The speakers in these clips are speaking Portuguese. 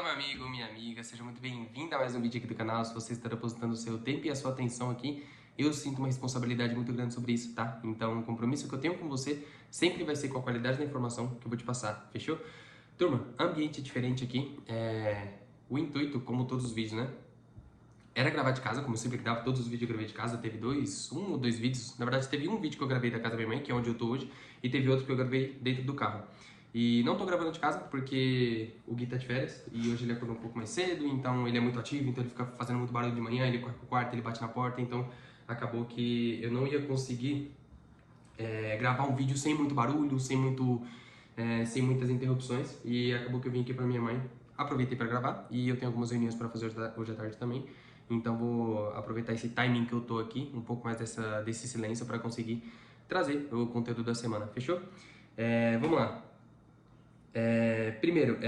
Fala, meu amigo, minha amiga, seja muito bem-vindo a mais um vídeo aqui do canal. Se você está depositando o seu tempo e a sua atenção aqui, eu sinto uma responsabilidade muito grande sobre isso, tá? Então, o compromisso que eu tenho com você sempre vai ser com a qualidade da informação que eu vou te passar, fechou? Turma, ambiente diferente aqui, o intuito, como todos os vídeos, né? Era gravar de casa, como eu sempre gravo, todos os vídeos eu gravei de casa, teve um ou dois vídeos, na verdade teve um vídeo que eu gravei da casa da minha mãe, que é onde eu tô hoje, e teve outro que eu gravei dentro do carro. E não tô gravando de casa porque o Gui tá de férias e hoje ele acordou um pouco mais cedo, então ele é muito ativo, então ele fica fazendo muito barulho de manhã, ele corre pro quarto, ele bate na porta, então acabou que eu não ia conseguir gravar um vídeo sem muito barulho, sem muitas interrupções, e acabou que eu vim aqui pra minha mãe, aproveitei para gravar e eu tenho algumas reuniões para fazer hoje à tarde também, então vou aproveitar esse timing que eu tô aqui, um pouco mais desse silêncio para conseguir trazer o conteúdo da semana, fechou? Vamos lá. Primeiro,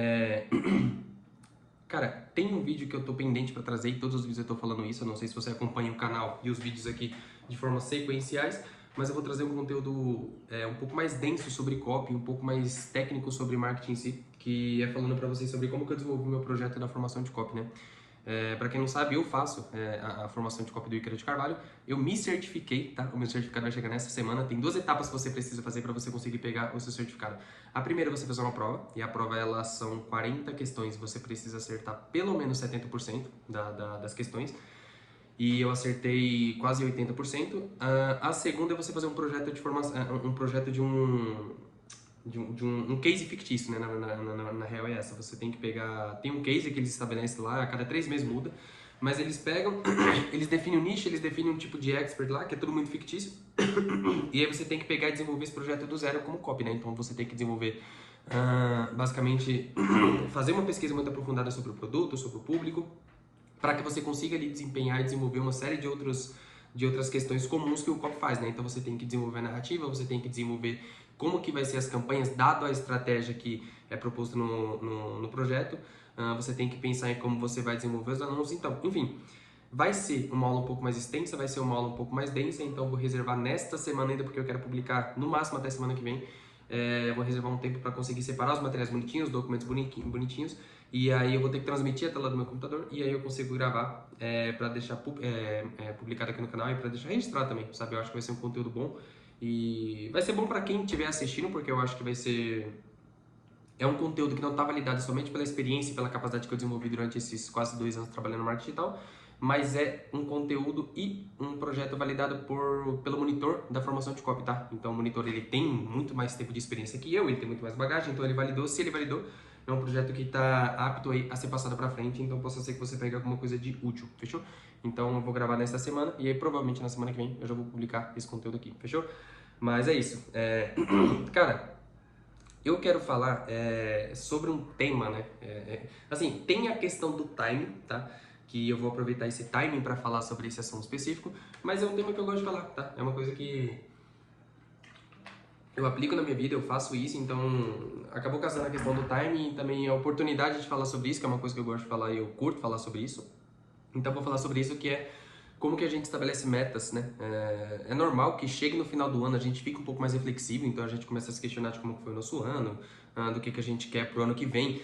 cara, tem um vídeo que eu tô pendente pra trazer e todos os vídeos eu tô falando isso. Eu não sei se você acompanha o canal e os vídeos aqui de forma sequenciais, mas eu vou trazer um conteúdo um pouco mais denso sobre copy, um pouco mais técnico sobre marketing em si, que é falando pra vocês sobre como que eu desenvolvi meu projeto da formação de copy, né? Para quem não sabe, eu faço a formação de copy do Ícaro de Carvalho. Eu me certifiquei, tá? O meu certificado vai chegar nessa semana. Tem 2 etapas que você precisa fazer para você conseguir pegar o seu certificado. A primeira é você fazer uma prova, e a prova são 40 questões. Você precisa acertar pelo menos 70% das questões. E eu acertei quase 80%. A segunda é você fazer um projeto de formação, um projeto de um case fictício, né? Na real é essa. Você tem que pegar. Tem um case que eles estabelecem lá, a cada 3 meses muda. Mas eles pegam, eles definem um nicho, eles definem um tipo de expert lá, que é tudo muito fictício. E aí você tem que pegar e desenvolver esse projeto do zero como copy, né? Então você tem que desenvolver, basicamente, fazer uma pesquisa muito aprofundada sobre o produto, sobre o público, para que você consiga ali desempenhar e desenvolver uma série de outras questões comuns que o copy faz, né? Então você tem que desenvolver a narrativa, você tem que desenvolver como que vai ser as campanhas, dado a estratégia que é proposta no projeto. Você tem que pensar em como você vai desenvolver os anúncios. Então, enfim, vai ser uma aula um pouco mais extensa, vai ser uma aula um pouco mais densa, então vou reservar nesta semana ainda, porque eu quero publicar no máximo até semana que vem. Vou reservar um tempo para conseguir separar os materiais bonitinhos, os documentos bonitinhos, e aí eu vou ter que transmitir a tela do meu computador, e aí eu consigo gravar para deixar publicado aqui no canal e para deixar registrado também, sabe? Eu acho que vai ser um conteúdo bom, e vai ser bom para quem estiver assistindo, porque eu acho que vai ser... É um conteúdo que não está validado somente pela experiência e pela capacidade que eu desenvolvi durante esses quase 2 anos trabalhando no marketing digital, mas é um conteúdo e um projeto validado pelo monitor da formação de copy, tá? Então o monitor ele tem muito mais tempo de experiência que eu, ele tem muito mais bagagem, então ele validou. Se ele validou, é um projeto que está apto aí a ser passado para frente, então possa ser que você pegue alguma coisa de útil, fechou? Então eu vou gravar nesta semana e aí provavelmente na semana que vem eu já vou publicar esse conteúdo aqui, fechou? Mas é isso. Cara, eu quero falar sobre um tema, né? Assim, tem a questão do timing, tá? Que eu vou aproveitar esse timing para falar sobre esse assunto específico, mas é um tema que eu gosto de falar, tá? É uma coisa que eu aplico na minha vida, eu faço isso, então acabou casando a questão do timing e também a oportunidade de falar sobre isso, que é uma coisa que eu gosto de falar e eu curto falar sobre isso. Então vou falar sobre isso, que é como que a gente estabelece metas, né? É normal que chegue no final do ano a gente fique um pouco mais reflexivo, então a gente começa a se questionar de como foi o nosso ano, do que a gente quer pro ano que vem.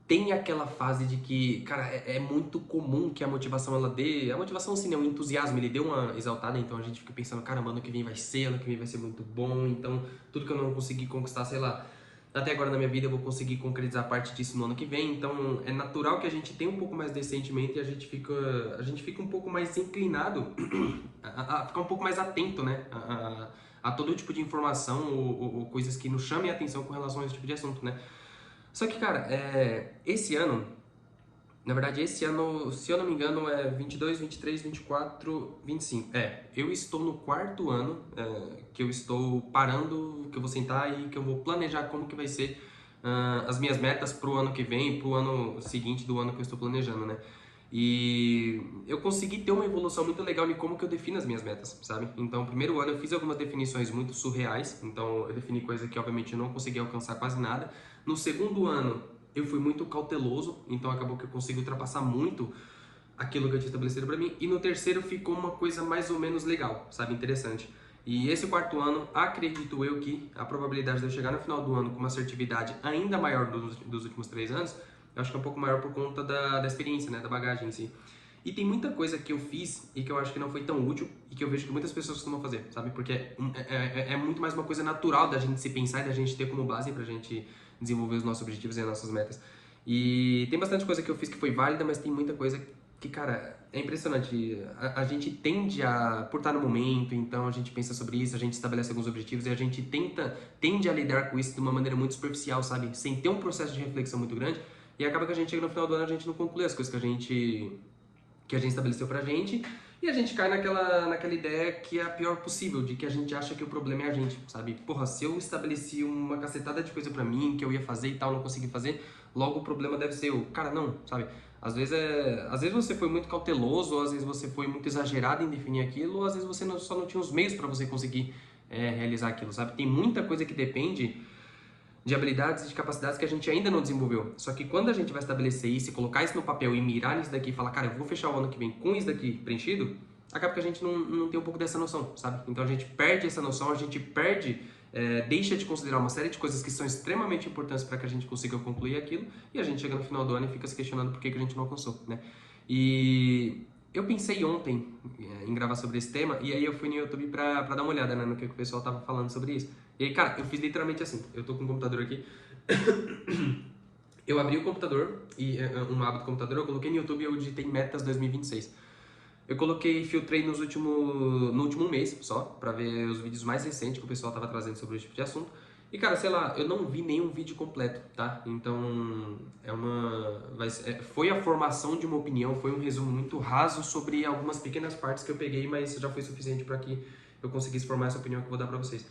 Tem aquela fase de que, cara, é muito comum que a motivação ela dê... A motivação, assim, né? O entusiasmo, ele deu uma exaltada, então a gente fica pensando, caramba, ano que vem vai ser, ano que vem vai ser muito bom, então tudo que eu não consegui conquistar, sei lá, até agora na minha vida eu vou conseguir concretizar parte disso no ano que vem, então é natural que a gente tenha um pouco mais desse sentimento e a gente fica um pouco mais inclinado a ficar um pouco mais atento, né? A todo tipo de informação ou coisas que nos chamem a atenção com relação a esse tipo de assunto, né? Só que, cara, esse ano, na verdade, esse ano, se eu não me engano, é 22, 23, 24, 25. Eu estou no 4º ano que eu estou parando, que eu vou sentar e que eu vou planejar como que vai ser as minhas metas pro ano que vem, pro ano seguinte do ano que eu estou planejando, né? E eu consegui ter uma evolução muito legal em como que eu defino as minhas metas, sabe? Então, no primeiro ano eu fiz algumas definições muito surreais, então eu defini coisa que obviamente eu não consegui alcançar quase nada. No segundo ano eu fui muito cauteloso, então acabou que eu consegui ultrapassar muito aquilo que eu tinha estabelecido para mim. E no terceiro ficou uma coisa mais ou menos legal, sabe? Interessante. E esse 4º ano, acredito eu que a probabilidade de eu chegar no final do ano com uma assertividade ainda maior dos últimos 3 anos Eu acho que é um pouco maior por conta da experiência, né? Da bagagem em si. E tem muita coisa que eu fiz e que eu acho que não foi tão útil e que eu vejo que muitas pessoas costumam fazer, sabe? Porque é muito mais uma coisa natural da gente se pensar e da gente ter como base pra gente desenvolver os nossos objetivos e as nossas metas. E tem bastante coisa que eu fiz que foi válida, mas tem muita coisa que, cara, é impressionante. A gente tende a, por estar no momento, então a gente pensa sobre isso, a gente estabelece alguns objetivos e a gente tende a lidar com isso de uma maneira muito superficial, sabe? Sem ter um processo de reflexão muito grande. E acaba que a gente chega no final do ano, a gente não conclui as coisas que a gente estabeleceu pra gente, e a gente cai naquela ideia que é a pior possível, de que a gente acha que o problema é a gente, sabe? Porra, se eu estabeleci uma cacetada de coisa pra mim, que eu ia fazer e tal, não consegui fazer, logo o problema deve ser eu. Cara, não, sabe? Às vezes você foi muito cauteloso, ou às vezes você foi muito exagerado em definir aquilo, ou às vezes você só não tinha os meios pra você conseguir realizar aquilo, sabe? Tem muita coisa que depende de habilidades e de capacidades que a gente ainda não desenvolveu. Só que quando a gente vai estabelecer isso e colocar isso no papel e mirar nisso daqui e falar, cara, eu vou fechar o ano que vem com isso daqui preenchido, acaba que a gente não tem um pouco dessa noção, sabe? Então a gente perde essa noção, a gente deixa de considerar uma série de coisas que são extremamente importantes para que a gente consiga concluir aquilo, e a gente chega no final do ano e fica se questionando por que a gente não alcançou, né? E eu pensei ontem em gravar sobre esse tema, e aí eu fui no YouTube pra dar uma olhada, né, no que o pessoal tava falando sobre isso. E aí, cara, eu fiz literalmente assim, eu tô com um computador aqui, eu abri o computador, e uma aba do computador, eu coloquei no YouTube e eu digitei metas 2026. Eu filtrei no último mês só, pra ver os vídeos mais recentes que o pessoal tava trazendo sobre esse tipo de assunto. E cara, sei lá, eu não vi nenhum vídeo completo, tá? Então, foi a formação de uma opinião, foi um resumo muito raso sobre algumas pequenas partes que eu peguei, mas já foi suficiente pra que eu conseguisse formar essa opinião que eu vou dar pra vocês.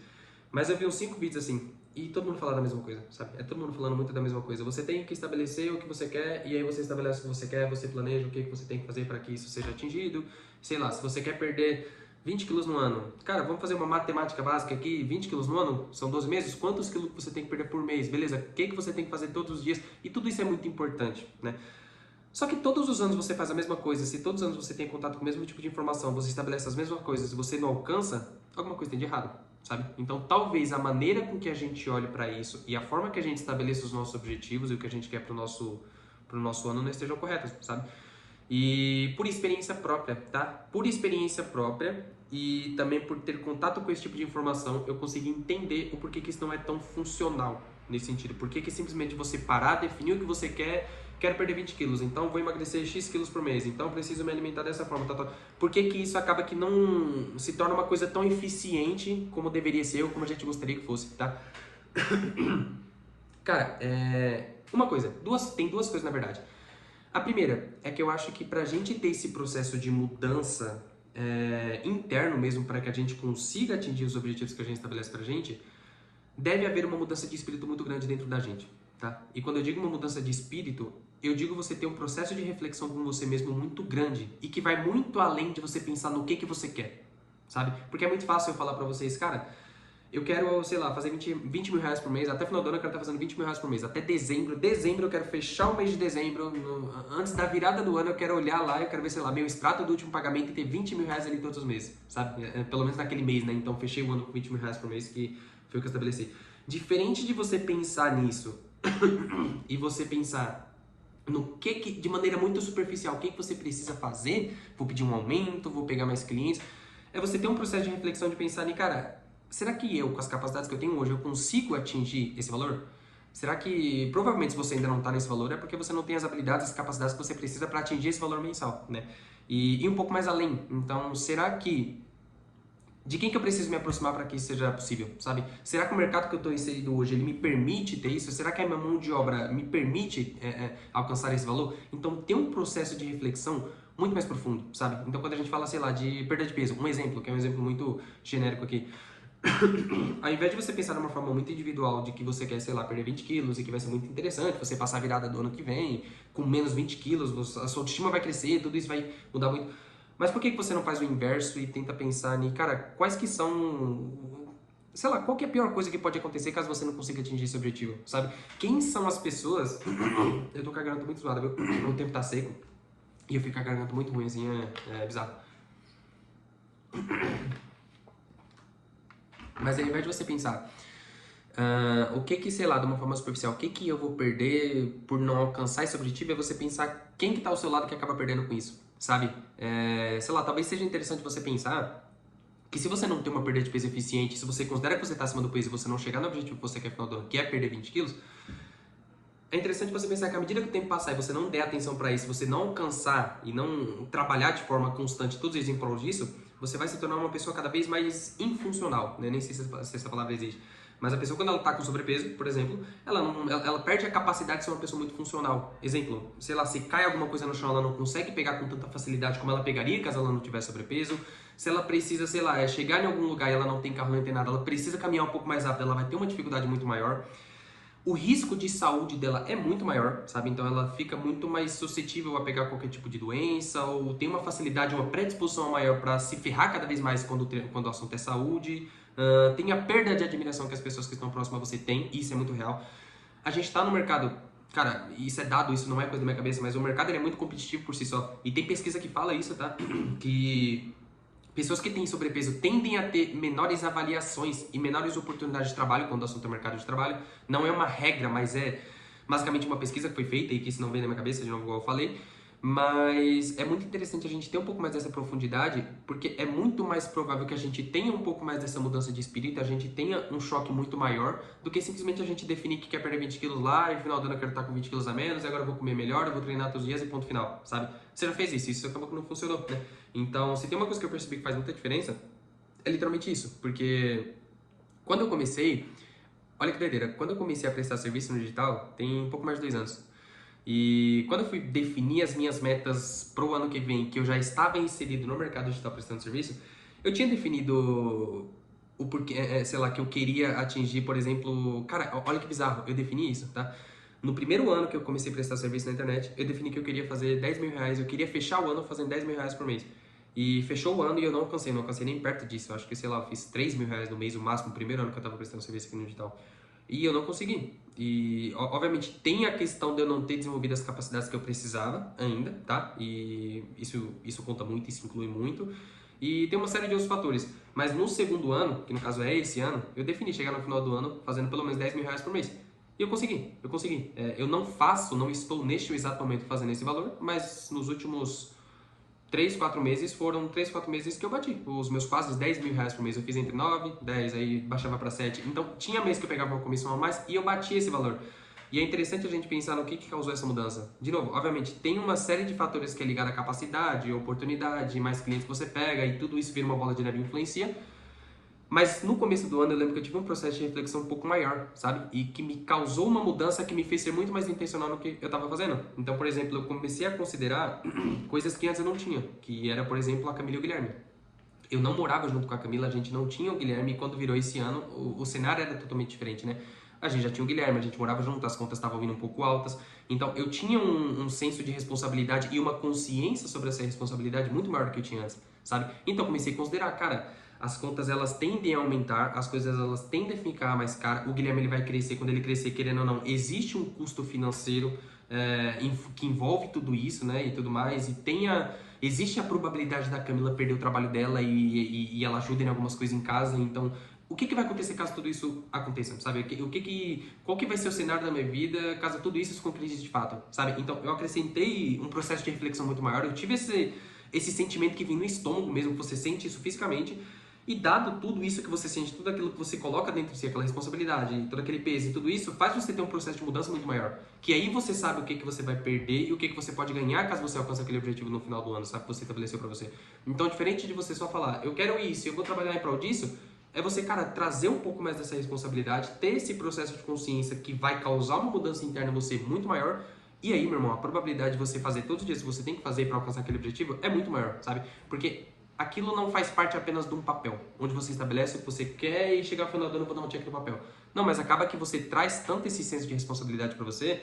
Mas eu vi uns 5 vídeos assim, e todo mundo fala da mesma coisa, sabe? É todo mundo falando muito da mesma coisa. Você tem que estabelecer o que você quer, e aí você estabelece o que você quer, você planeja o que você tem que fazer para que isso seja atingido. Sei lá, se você quer perder 20 quilos no ano, cara, vamos fazer uma matemática básica aqui, 20 quilos no ano, são 12 meses, quantos quilos você tem que perder por mês? Beleza, o que você tem que fazer todos os dias? E tudo isso é muito importante, né? Só que todos os anos você faz a mesma coisa, se todos os anos você tem contato com o mesmo tipo de informação, você estabelece as mesmas coisas e você não alcança, alguma coisa tem de errado, sabe? Então talvez a maneira com que a gente olhe para isso e a forma que a gente estabeleça os nossos objetivos e o que a gente quer pro nosso ano não estejam corretas, sabe? E por experiência própria, tá? Por experiência própria e também por ter contato com esse tipo de informação, eu consegui entender o porquê que isso não é tão funcional nesse sentido. Por que simplesmente você parar, definir o que você quer, quero perder 20 quilos, então vou emagrecer X quilos por mês, então preciso me alimentar dessa forma, tal, tal. Por que isso acaba que não se torna uma coisa tão eficiente como deveria ser ou como a gente gostaria que fosse, tá? Cara, tem duas coisas na verdade. A primeira é que eu acho que pra gente ter esse processo de mudança interno mesmo, para que a gente consiga atingir os objetivos que a gente estabelece pra gente, deve haver uma mudança de espírito muito grande dentro da gente, tá? E quando eu digo uma mudança de espírito, eu digo você ter um processo de reflexão com você mesmo muito grande e que vai muito além de você pensar no que você quer, sabe? Porque é muito fácil eu falar pra vocês, cara, eu quero, sei lá, fazer 20 mil reais por mês, até o final do ano eu quero estar fazendo 20 mil reais por mês, até dezembro eu quero fechar o mês de dezembro, antes da virada do ano eu quero olhar lá, eu quero ver, sei lá, meu extrato do último pagamento e ter 20 mil reais ali todos os meses, sabe? Pelo menos naquele mês, né? Então fechei o ano com 20 mil reais por mês, que foi o que eu estabeleci. Diferente de você pensar nisso e você pensar no que de maneira muito superficial, o que você precisa fazer, vou pedir um aumento, vou pegar mais clientes, é você ter um processo de reflexão de pensar em, cara, será que eu, com as capacidades que eu tenho hoje, eu consigo atingir esse valor? Será que, provavelmente, se você ainda não está nesse valor, é porque você não tem as habilidades, as capacidades que você precisa para atingir esse valor mensal, né? E um pouco mais além. Então, será que de quem que eu preciso me aproximar para que isso seja possível, sabe? Será que o mercado que eu estou inserido hoje, ele me permite ter isso? Será que a minha mão de obra me permite alcançar esse valor? Então, ter um processo de reflexão muito mais profundo, sabe? Então, quando a gente fala, sei lá, de perda de peso, um exemplo, que é um exemplo muito genérico aqui, ao invés de você pensar de uma forma muito individual de que você quer, sei lá, perder 20 quilos e que vai ser muito interessante você passar a virada do ano que vem com menos 20 quilos, a sua autoestima vai crescer, tudo isso vai mudar muito. Mas por que você não faz o inverso e tenta pensar em, cara, quais que são, sei lá, qual que é a pior coisa que pode acontecer caso você não consiga atingir esse objetivo, sabe? Quem são as pessoas... Eu tô com a garganta muito zoada, viu? O tempo tá seco e eu fico com a garganta muito ruim, assim, é bizarro. Mas ao invés de você pensar O que que, sei lá, de uma forma superficial, o que que eu vou perder por não alcançar esse objetivo é você pensar quem que tá ao seu lado que acaba perdendo com isso, sabe? Sei lá, talvez seja interessante você pensar que se você não tem uma perda de peso eficiente, se você considera que você está acima do peso e você não chegar no objetivo que você quer no final do ano, que é perder 20 quilos, é interessante você pensar que à medida que o tempo passar e você não der atenção para isso, você não alcançar e não trabalhar de forma constante todos os dias em prol disso, você vai se tornar uma pessoa cada vez mais infuncional, né? Nem sei se essa palavra existe. Mas a pessoa, quando ela está com sobrepeso, por exemplo, ela perde a capacidade de ser uma pessoa muito funcional. Exemplo, sei lá, se cai alguma coisa no chão, ela não consegue pegar com tanta facilidade como ela pegaria caso ela não tivesse sobrepeso. Se ela precisa, sei lá, chegar em algum lugar e ela não tem carro, não tem nada, ela precisa caminhar um pouco mais rápido, ela vai ter uma dificuldade muito maior. O risco de saúde dela é muito maior, sabe? Então ela fica muito mais suscetível a pegar qualquer tipo de doença ou tem uma facilidade, uma predisposição maior para se ferrar cada vez mais quando o assunto é saúde. Tem a perda de admiração que as pessoas que estão próximas a você têm, isso é muito real. A gente está no mercado, cara, isso é dado, isso não é coisa da minha cabeça, mas o mercado ele é muito competitivo por si só. E tem pesquisa que fala isso, tá? Que pessoas que têm sobrepeso tendem a ter menores avaliações e menores oportunidades de trabalho quando o assunto é mercado de trabalho. Não é uma regra, mas é basicamente uma pesquisa que foi feita e que isso não vem na minha cabeça, de novo, igual eu falei. Mas é muito interessante a gente ter um pouco mais dessa profundidade, porque é muito mais provável que a gente tenha um pouco mais dessa mudança de espírito, a gente tenha um choque muito maior, do que simplesmente a gente definir que quer perder 20 quilos lá e no final do ano eu quero estar com 20 quilos a menos, e agora eu vou comer melhor, eu vou treinar todos os dias e ponto final, sabe? Você já fez isso acabou que não funcionou, né? Então, se tem uma coisa que eu percebi que faz muita diferença, é literalmente isso, porque quando eu comecei, olha que doideira, quando eu comecei a prestar serviço no digital, tem um pouco mais de 2 anos. E quando eu fui definir as minhas metas pro ano que vem, que eu já estava inserido no mercado digital prestando serviço, eu tinha definido o porquê, sei lá, que eu queria atingir, por exemplo, cara, olha que bizarro, eu defini isso, tá? No primeiro ano que eu comecei a prestar serviço na internet, eu defini que eu queria fazer 10 mil reais, eu queria fechar o ano fazendo 10 mil reais por mês. E fechou o ano e eu não alcancei nem perto disso. Eu acho que, sei lá, eu fiz 3 mil reais no mês, o máximo, no primeiro ano que eu tava prestando serviço aqui no digital. E eu não consegui. E, obviamente, tem a questão de eu não ter desenvolvido as capacidades que eu precisava ainda, tá? E isso conta muito, isso inclui muito. E tem uma série de outros fatores. Mas no segundo ano, que no caso é esse ano, eu defini chegar no final do ano fazendo pelo menos 10 mil reais por mês. E eu consegui. Eu não estou neste exato momento fazendo esse valor, mas nos últimos 3, 4 meses, foram 3, 4 meses que eu bati. Os meus quase 10 mil reais por mês, eu fiz entre 9, 10, aí baixava para 7. Então, tinha mês que eu pegava uma comissão a mais e eu batia esse valor. E é interessante a gente pensar no que causou essa mudança. De novo, obviamente, tem uma série de fatores que é ligado à capacidade, oportunidade, mais clientes que você pega e tudo isso vira uma bola de neve e influencia. Mas no começo do ano eu lembro que eu tive um processo de reflexão um pouco maior, sabe? E que me causou uma mudança que me fez ser muito mais intencional no que eu estava fazendo. Então, por exemplo, eu comecei a considerar coisas que antes eu não tinha, que era, por exemplo, a Camila e o Guilherme. Eu não morava junto com a Camila, a gente não tinha o Guilherme, e quando virou esse ano, o cenário era totalmente diferente, né? A gente já tinha o Guilherme, a gente morava junto, as contas estavam vindo um pouco altas. Então, eu tinha um senso de responsabilidade e uma consciência sobre essa responsabilidade muito maior do que eu tinha antes, sabe? Então, comecei a considerar, cara, as contas elas tendem a aumentar, as coisas elas tendem a ficar mais caras, o Guilherme ele vai crescer, quando ele crescer, querendo ou não, existe um custo financeiro que envolve tudo isso, né, e tudo mais, e existe a probabilidade da Camila perder o trabalho dela e ela ajuda em algumas coisas em casa, então o que vai acontecer caso tudo isso aconteça, sabe? Qual que vai ser o cenário da minha vida caso tudo isso se concretize de fato, sabe? Então eu acrescentei um processo de reflexão muito maior, eu tive esse sentimento que vem no estômago mesmo, você sente isso fisicamente. E dado tudo isso que você sente, tudo aquilo que você coloca dentro de si, aquela responsabilidade, todo aquele peso e tudo isso, faz você ter um processo de mudança muito maior. Que aí você sabe o que você vai perder e o que você pode ganhar caso você alcance aquele objetivo no final do ano, sabe? Que você estabeleceu pra você. Então, diferente de você só falar, eu quero isso, eu vou trabalhar em prol disso, é você, cara, trazer um pouco mais dessa responsabilidade, ter esse processo de consciência que vai causar uma mudança interna em você muito maior. E aí, meu irmão, a probabilidade de você fazer todos os dias que você tem que fazer pra alcançar aquele objetivo é muito maior, sabe? Porque aquilo não faz parte apenas de um papel, onde você estabelece o que você quer e chegar ao final do ano vou dar um check no papel. Não, mas acaba que você traz tanto esse senso de responsabilidade para você,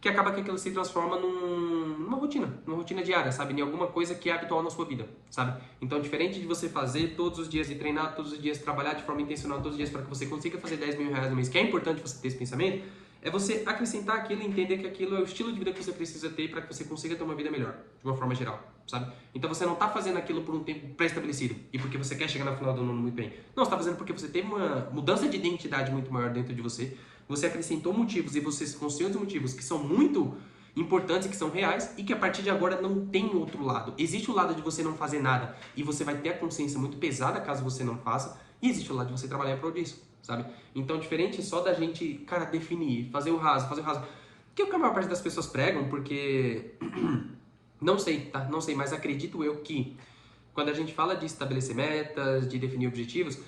que acaba que aquilo se transforma numa rotina diária, sabe? Em alguma coisa que é habitual na sua vida, sabe? Então, diferente de você fazer todos os dias e treinar todos os dias, trabalhar de forma intencional todos os dias para que você consiga fazer 10 mil reais no mês, que é importante você ter esse pensamento, É você acrescentar aquilo e entender que aquilo é o estilo de vida que você precisa ter para que você consiga ter uma vida melhor, de uma forma geral, sabe? Então você não tá fazendo aquilo por um tempo pré-estabelecido e porque você quer chegar no final do ano muito bem. Não, você tá fazendo porque você teve uma mudança de identidade muito maior dentro de você acrescentou motivos e você construiu os motivos que são muito importantes, que são reais e que a partir de agora não tem outro lado. Existe o lado de você não fazer nada e você vai ter a consciência muito pesada caso você não faça, e existe o lado de você trabalhar em prol disso, sabe? Então, diferente só da gente, cara, definir, fazer o raso, que é o que a maior parte das pessoas pregam, porque não sei, tá? Não sei, mas acredito eu que quando a gente fala de estabelecer metas, de definir objetivos,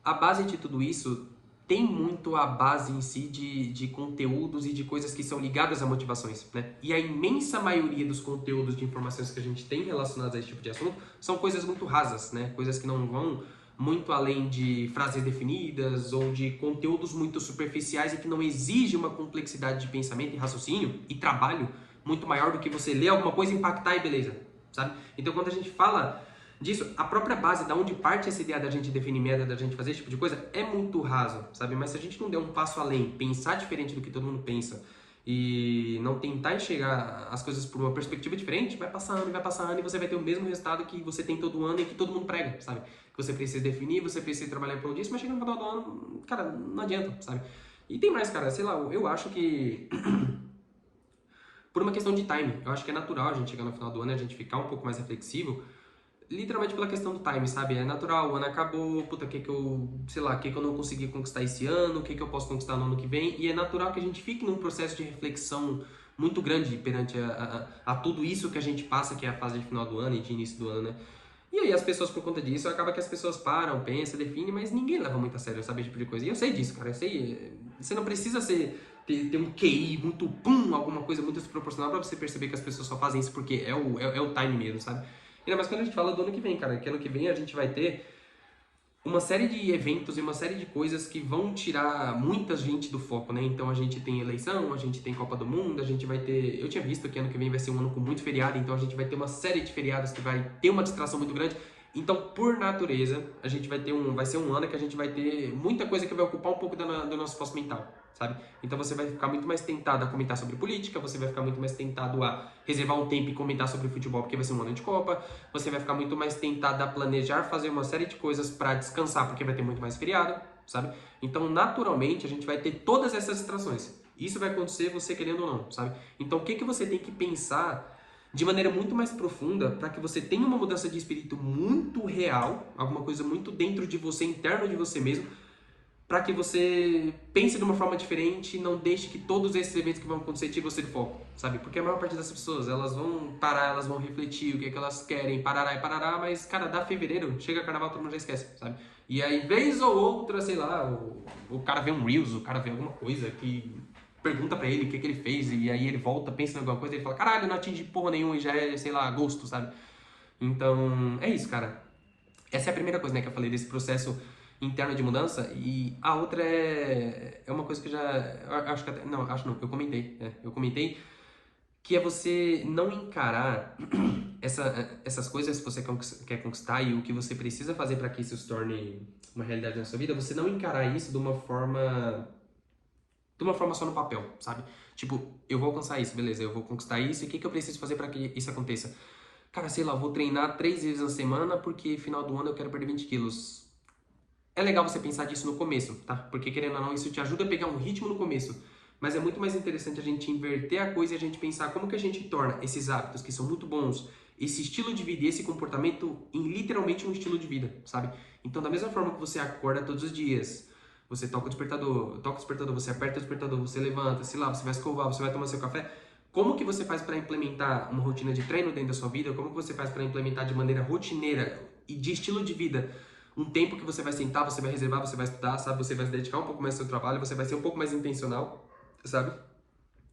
a base de tudo isso tem muito a base em si de conteúdos e de coisas que são ligadas a motivações, né? E a imensa maioria dos conteúdos de informações que a gente tem relacionados a esse tipo de assunto são coisas muito rasas, né? Coisas que não vão muito além de frases definidas ou de conteúdos muito superficiais e que não exigem uma complexidade de pensamento e raciocínio e trabalho muito maior do que você ler alguma coisa, impactar e beleza, sabe? Então, quando a gente fala disso, a própria base da onde parte essa ideia da gente definir meta, da gente fazer esse tipo de coisa, é muito raso, sabe? Mas se a gente não der um passo além, pensar diferente do que todo mundo pensa e não tentar enxergar as coisas por uma perspectiva diferente, vai passar ano e você vai ter o mesmo resultado que você tem todo ano e que todo mundo prega, sabe? Que você precisa definir, você precisa trabalhar por disso, mas chega no final do ano, cara, não adianta, sabe? E tem mais, cara, sei lá, eu acho que por uma questão de time, eu acho que é natural a gente chegar no final do ano e a gente ficar um pouco mais reflexivo, literalmente pela questão do time, sabe? É natural, o ano acabou, puta, o que eu não consegui conquistar esse ano, o que eu posso conquistar no ano que vem, e é natural que a gente fique num processo de reflexão muito grande perante a tudo isso que a gente passa, que é a fase de final do ano e de início do ano, né? E aí as pessoas, por conta disso, acaba que as pessoas param, pensam, definem, mas ninguém leva muito a sério, sabe, esse tipo de coisa. E eu sei disso, cara, eu sei, você não precisa ter um QI muito pum, alguma coisa muito desproporcional pra você perceber que as pessoas só fazem isso porque é o time mesmo, sabe? Ainda mais quando a gente fala do ano que vem, cara, que ano que vem a gente vai ter uma série de eventos e uma série de coisas que vão tirar muita gente do foco, né? Então a gente tem eleição, a gente tem Copa do Mundo, a gente vai ter... Eu tinha visto que ano que vem vai ser um ano com muito feriado, então a gente vai ter uma série de feriados que vai ter uma distração muito grande. Então, por natureza, a gente vai ser um ano que a gente vai ter muita coisa que vai ocupar um pouco do nosso espaço mental, sabe? Então você vai ficar muito mais tentado a comentar sobre política, você vai ficar muito mais tentado a reservar um tempo e comentar sobre futebol porque vai ser um ano de Copa, você vai ficar muito mais tentado a planejar fazer uma série de coisas para descansar porque vai ter muito mais feriado, sabe? Então, naturalmente, a gente vai ter todas essas distrações. Isso vai acontecer você querendo ou não, sabe? Então, o que você tem que pensar de maneira muito mais profunda para que você tenha uma mudança de espírito muito real, alguma coisa muito dentro de você, interno de você mesmo, para que você pense de uma forma diferente e não deixe que todos esses eventos que vão acontecer tirem você do foco, sabe? Porque a maior parte das pessoas, elas vão parar, elas vão refletir o que é que elas querem, parará e parará, mas, cara, dá fevereiro, chega carnaval, todo mundo já esquece, sabe? E aí, vez ou outra, sei lá, o cara vê um Reels, o cara vê alguma coisa que pergunta pra ele o que ele fez, e aí ele volta, pensa em alguma coisa, e ele fala, caralho, não atingi porra nenhuma e já é, sei lá, agosto, sabe? Então, é isso, cara. Essa é a primeira coisa, né, que eu falei desse processo interno de mudança, e a outra é uma coisa que eu já, eu acho que até, não, acho não, eu comentei, que é você não encarar essas coisas que você quer conquistar e o que você precisa fazer para que isso se torne uma realidade na sua vida, você não encarar isso de uma forma só no papel, sabe? Tipo, eu vou alcançar isso, beleza, eu vou conquistar isso, e o que eu preciso fazer para que isso aconteça? Cara, sei lá, eu vou treinar 3 vezes na semana porque final do ano eu quero perder 20 quilos. É legal você pensar disso no começo, tá? Porque querendo ou não, isso te ajuda a pegar um ritmo no começo. Mas é muito mais interessante a gente inverter a coisa e a gente pensar como que a gente torna esses hábitos que são muito bons, esse estilo de vida e esse comportamento em literalmente um estilo de vida, sabe? Então, da mesma forma que você acorda todos os dias, você toca o despertador, você aperta o despertador, você levanta, sei lá, você vai escovar, você vai tomar seu café. Como que você faz para implementar uma rotina de treino dentro da sua vida? Como que você faz para implementar de maneira rotineira e de estilo de vida um tempo que você vai sentar, você vai reservar, você vai estudar, sabe? Você vai se dedicar um pouco mais ao seu trabalho, você vai ser um pouco mais intencional, sabe?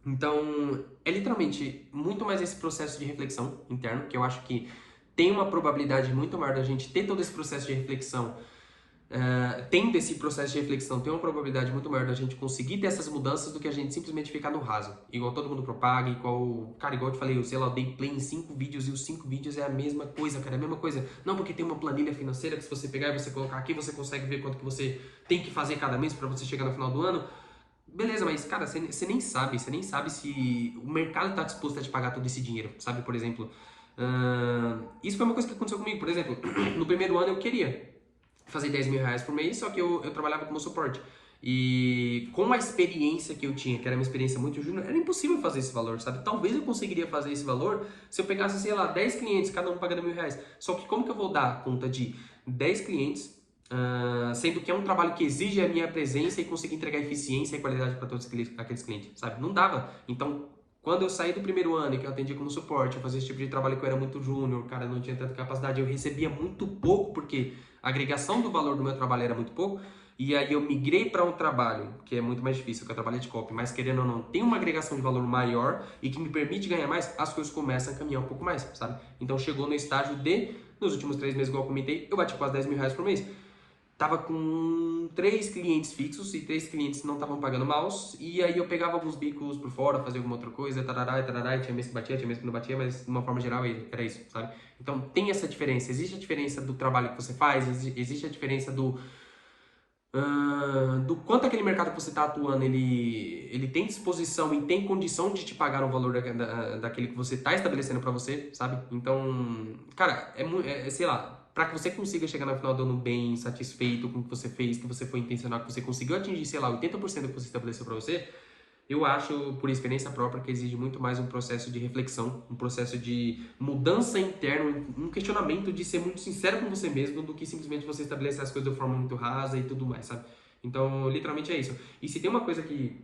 Então, é literalmente muito mais esse processo de reflexão interno, que eu acho que tem uma probabilidade muito maior da gente ter todo esse processo de reflexão. Tendo esse processo de reflexão, tem uma probabilidade muito maior da gente conseguir ter essas mudanças do que a gente simplesmente ficar no raso. Igual todo mundo propaga, igual eu te falei, eu dei play em 5 vídeos e os 5 vídeos é a mesma coisa, cara, é a mesma coisa. Não porque tem uma planilha financeira que se você pegar e você colocar aqui, você consegue ver quanto que você tem que fazer cada mês para você chegar no final do ano. beleza, mas, cara, você nem sabe se o mercado está disposto a te pagar todo esse dinheiro, sabe? Por exemplo, isso foi uma coisa que aconteceu comigo. Por exemplo, no primeiro ano eu queria fazer 10 mil reais por mês, só que eu trabalhava como suporte. E com a experiência que eu tinha, que era uma experiência muito júnior, era impossível fazer esse valor, sabe? Talvez eu conseguiria fazer esse valor se eu pegasse, sei lá, 10 clientes, cada um pagando R$ 1.000. Só que como que eu vou dar conta de 10 clientes, sendo que é um trabalho que exige a minha presença e conseguir entregar eficiência e qualidade para todos aqueles clientes, sabe? Não dava. Então, quando eu saí do primeiro ano e que eu atendia como suporte, eu fazia esse tipo de trabalho que eu era muito júnior, cara, não tinha tanta capacidade, eu recebia muito pouco, porque a agregação do valor do meu trabalho era muito pouco, e aí eu migrei para um trabalho que é muito mais difícil, que é o trabalho de copy, mas querendo ou não, tem uma agregação de valor maior e que me permite ganhar mais, as coisas começam a caminhar um pouco mais, sabe? Então chegou no estágio de, nos últimos 3 meses, igual eu comentei, eu bati quase 10 mil reais por mês. Tava com 3 clientes fixos e 3 clientes não estavam pagando mouse. E aí eu pegava alguns bicos por fora, fazia alguma outra coisa, tarará, tarará, e tinha mês que batia, tinha mês que não batia, mas de uma forma geral era isso, sabe? Então tem essa diferença. Existe a diferença do trabalho que você faz, existe a diferença do quanto aquele mercado que você está atuando, ele tem disposição e tem condição de te pagar o valor daquele que você está estabelecendo para você, sabe? Então, cara, sei lá, para que você consiga chegar no final do ano bem, satisfeito com o que você fez, que você foi intencional, que você conseguiu atingir, sei lá, 80% do que você estabeleceu para você, eu acho, por experiência própria, que exige muito mais um processo de reflexão, um processo de mudança interna, um questionamento de ser muito sincero com você mesmo do que simplesmente você estabelecer as coisas de forma muito rasa e tudo mais, sabe? Então, literalmente é isso. E se tem uma coisa que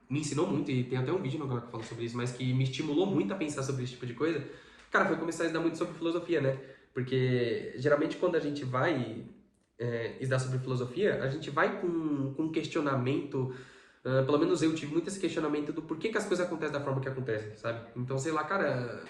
me ensinou muito, e tem até um vídeo no canal que eu falo sobre isso, mas que me estimulou muito a pensar sobre esse tipo de coisa, cara, foi começar a estudar muito sobre filosofia, né? Porque, geralmente, quando a gente vai estudar sobre filosofia, a gente vai com um questionamento. Pelo menos eu tive muito esse questionamento do porquê que as coisas acontecem da forma que acontecem, sabe? Então, sei lá, cara,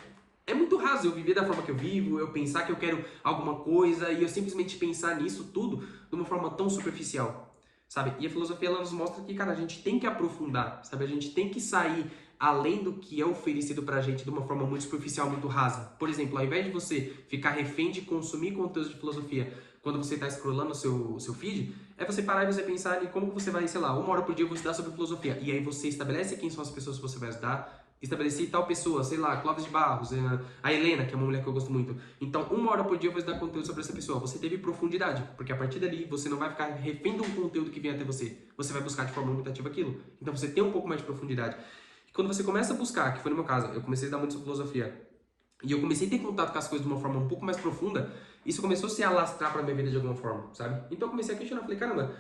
é muito raso eu viver da forma que eu vivo, eu pensar que eu quero alguma coisa e eu simplesmente pensar nisso tudo de uma forma tão superficial, sabe? E a filosofia, ela nos mostra que, cara, a gente tem que aprofundar, sabe? A gente tem que sair além do que é oferecido pra gente de uma forma muito superficial, muito rasa. Por exemplo, ao invés de você ficar refém de consumir conteúdos de filosofia quando você está scrollando o seu feed, é você parar e você pensar em como você vai, sei lá, 1 hora por dia eu vou estudar sobre filosofia. E aí você estabelece quem são as pessoas que você vai estudar, estabeleci tal pessoa, sei lá, Clóvis de Barros, a Helena, que é uma mulher que eu gosto muito. Então, 1 hora por dia eu vou estudar conteúdo sobre essa pessoa. Você teve profundidade, porque a partir dali você não vai ficar refém de um conteúdo que vem até você. Você vai buscar de forma muito ativa aquilo. Então, você tem um pouco mais de profundidade. E quando você começa a buscar, que foi no meu caso, eu comecei a estudar muito sobre filosofia, e eu comecei a ter contato com as coisas de uma forma um pouco mais profunda, isso começou a se alastrar para minha vida de alguma forma, sabe? Então eu comecei a questionar, falei, caramba,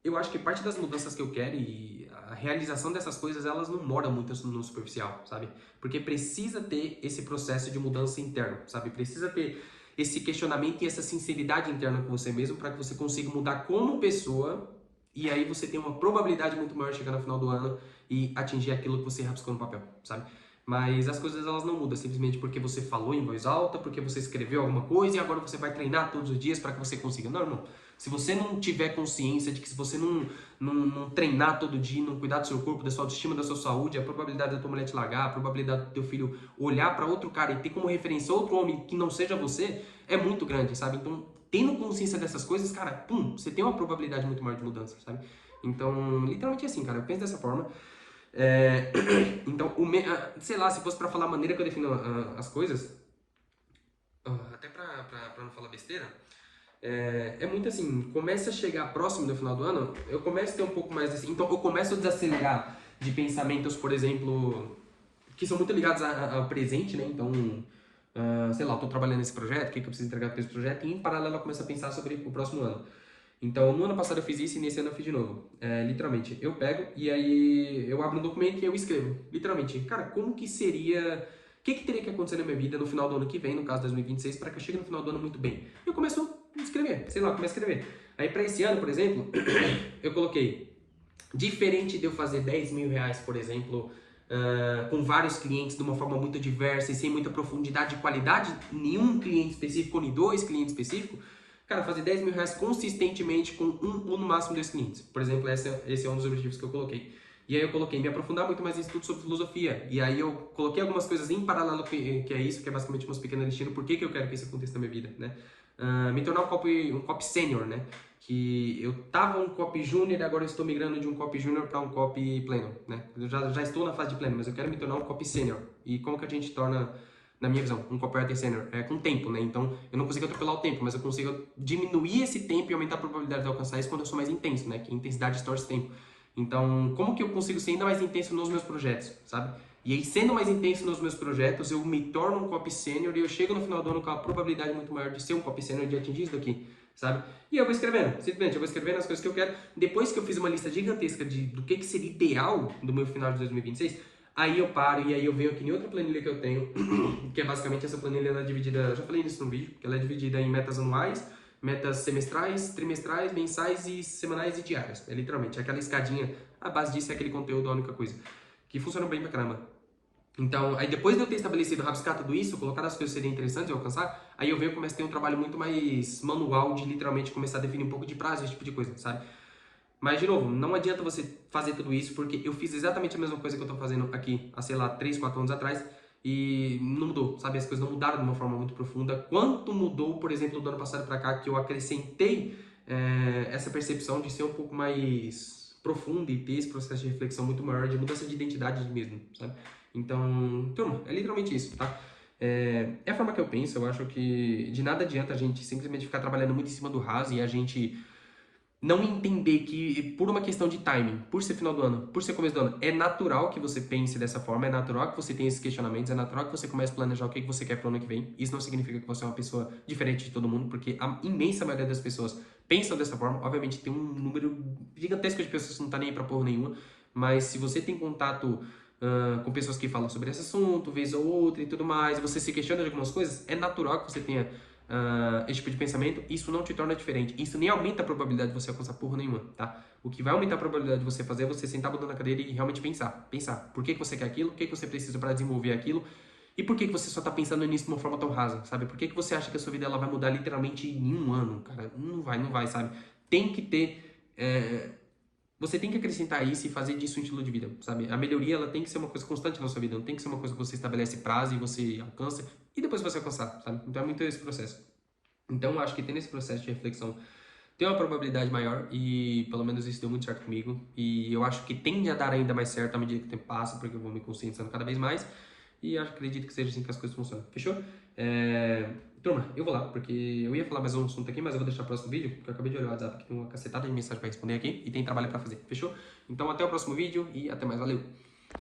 eu acho que parte das mudanças que eu quero e a realização dessas coisas, elas não moram muito no superficial, sabe? Porque precisa ter esse processo de mudança interno, sabe? Precisa ter esse questionamento e essa sinceridade interna com você mesmo para que você consiga mudar como pessoa e aí você tem uma probabilidade muito maior de chegar no final do ano e atingir aquilo que você rabiscou no papel, sabe? Mas as coisas elas não mudam simplesmente porque você falou em voz alta, porque você escreveu alguma coisa e agora você vai treinar todos os dias para que você consiga. Não, irmão. Se você não tiver consciência de que se você não treinar todo dia, não cuidar do seu corpo, da sua autoestima, da sua saúde, a probabilidade da tua mulher te largar, a probabilidade do teu filho olhar para outro cara e ter como referência outro homem que não seja você é muito grande, sabe? Então, tendo consciência dessas coisas, cara, pum, você tem uma probabilidade muito maior de mudança, sabe? Então, literalmente é assim, cara, eu penso dessa forma. Então, sei lá, se fosse pra falar a maneira que eu defino as coisas, até pra não falar besteira, é muito assim, começa a chegar próximo do final do ano, eu começo a ter um pouco mais assim, então eu começo a desacelerar de pensamentos, por exemplo, que são muito ligados ao presente, né? Então, sei lá, eu tô trabalhando nesse projeto, o que eu preciso entregar para esse projeto, e em paralelo eu começo a pensar sobre o próximo ano. Então, no ano passado eu fiz isso e nesse ano eu fiz de novo. Literalmente, eu pego e aí eu abro um documento e eu escrevo. Literalmente, cara, como que seria... O que teria que acontecer na minha vida no final do ano que vem, no caso 2026, para que eu chegue no final do ano muito bem? Eu começo a escrever, sei lá, começo a escrever. Aí para esse ano, por exemplo, eu coloquei, diferente de eu fazer 10 mil reais, por exemplo, com vários clientes de uma forma muito diversa e sem muita profundidade e qualidade, nenhum cliente específico ou nem 2 clientes específicos, cara, fazer 10 mil reais consistentemente com 1 ou no máximo 2 clientes. Por exemplo, esse é um dos objetivos que eu coloquei. E aí eu coloquei me aprofundar muito mais em estudo sobre filosofia. E aí eu coloquei algumas coisas em paralelo que é isso, que é basicamente umas pequenas listinhas. Por que eu quero que isso aconteça na minha vida, né? Me tornar um copy sênior, né? que eu tava um copy júnior e agora eu estou migrando de um copy júnior para um copy pleno, né? Eu já estou na fase de pleno, mas eu quero me tornar um copy sênior. E como que a gente torna, na minha visão, um copywriter sênior? É com tempo, né? Então, eu não consigo atropelar o tempo, mas eu consigo diminuir esse tempo e aumentar a probabilidade de alcançar isso quando eu sou mais intenso, né? Que intensidade distorce tempo. Então, como que eu consigo ser ainda mais intenso nos meus projetos, sabe? E aí, sendo mais intenso nos meus projetos, eu me torno um copy sênior e eu chego no final do ano com a probabilidade muito maior de ser um copy sênior, de atingir isso daqui, sabe? E eu vou escrevendo, simplesmente, eu vou escrevendo as coisas que eu quero. Depois que eu fiz uma lista gigantesca do que seria ideal do meu final de 2026, aí eu paro e aí eu venho aqui em outra planilha que eu tenho, que é basicamente essa planilha, ela é dividida, eu já falei nisso no vídeo, que ela é dividida em metas anuais, metas semestrais, trimestrais, mensais e semanais e diárias. É literalmente aquela escadinha, a base disso é aquele conteúdo, a única coisa. Que funciona bem pra caramba. Então, aí depois de eu ter estabelecido, rabiscar tudo isso, colocar as coisas que seriam interessantes eu alcançar, aí eu venho e começo a ter um trabalho muito mais manual de literalmente começar a definir um pouco de prazo, esse tipo de coisa, sabe? Mas, de novo, não adianta você fazer tudo isso, porque eu fiz exatamente a mesma coisa que eu tô fazendo aqui há, sei lá, 3, 4 anos atrás, e não mudou, sabe? As coisas não mudaram de uma forma muito profunda. Quanto mudou, por exemplo, do ano passado pra cá, que eu acrescentei essa percepção de ser um pouco mais profunda e ter esse processo de reflexão muito maior, de mudança de identidade mesmo, sabe? Então, turma, é literalmente isso, tá? É a forma que eu penso, eu acho que de nada adianta a gente simplesmente ficar trabalhando muito em cima do raso e a gente não entender que, por uma questão de timing, por ser final do ano, por ser começo do ano, é natural que você pense dessa forma, é natural que você tenha esses questionamentos, é natural que você comece a planejar o que você quer pro ano que vem. Isso não significa que você é uma pessoa diferente de todo mundo, porque a imensa maioria das pessoas pensam dessa forma. Obviamente, tem um número gigantesco de pessoas que não tá nem aí pra porra nenhuma, mas se você tem contato com pessoas que falam sobre esse assunto, vez ou outra e tudo mais, você se questiona de algumas coisas, é natural que você tenha esse tipo de pensamento. Isso não te torna diferente. Isso nem aumenta a probabilidade de você alcançar porra nenhuma, tá? O que vai aumentar a probabilidade de você fazer é você sentar a bunda na cadeira e realmente pensar. Pensar. Por que você quer aquilo? O que você precisa para desenvolver aquilo? E por que você só tá pensando nisso de uma forma tão rasa, sabe? Por que você acha que a sua vida ela vai mudar literalmente em um ano, cara? Não vai, sabe? Tem que ter... Você tem que acrescentar isso e fazer disso um estilo de vida, sabe? A melhoria, ela tem que ser uma coisa constante na sua vida, não tem que ser uma coisa que você estabelece prazo e você alcança e depois você alcançar, sabe? Então é muito esse processo. Então eu acho que tendo esse processo de reflexão tem uma probabilidade maior e pelo menos isso deu muito certo comigo e eu acho que tende a dar ainda mais certo à medida que o tempo passa, porque eu vou me conscientizando cada vez mais e acredito que seja assim que as coisas funcionam. Fechou? Turma, eu vou lá, porque eu ia falar mais um assunto aqui, mas eu vou deixar o próximo vídeo, porque eu acabei de olhar o WhatsApp que tem uma cacetada de mensagem para responder aqui e tem trabalho para fazer. Fechou? Então até o próximo vídeo e até mais. Valeu!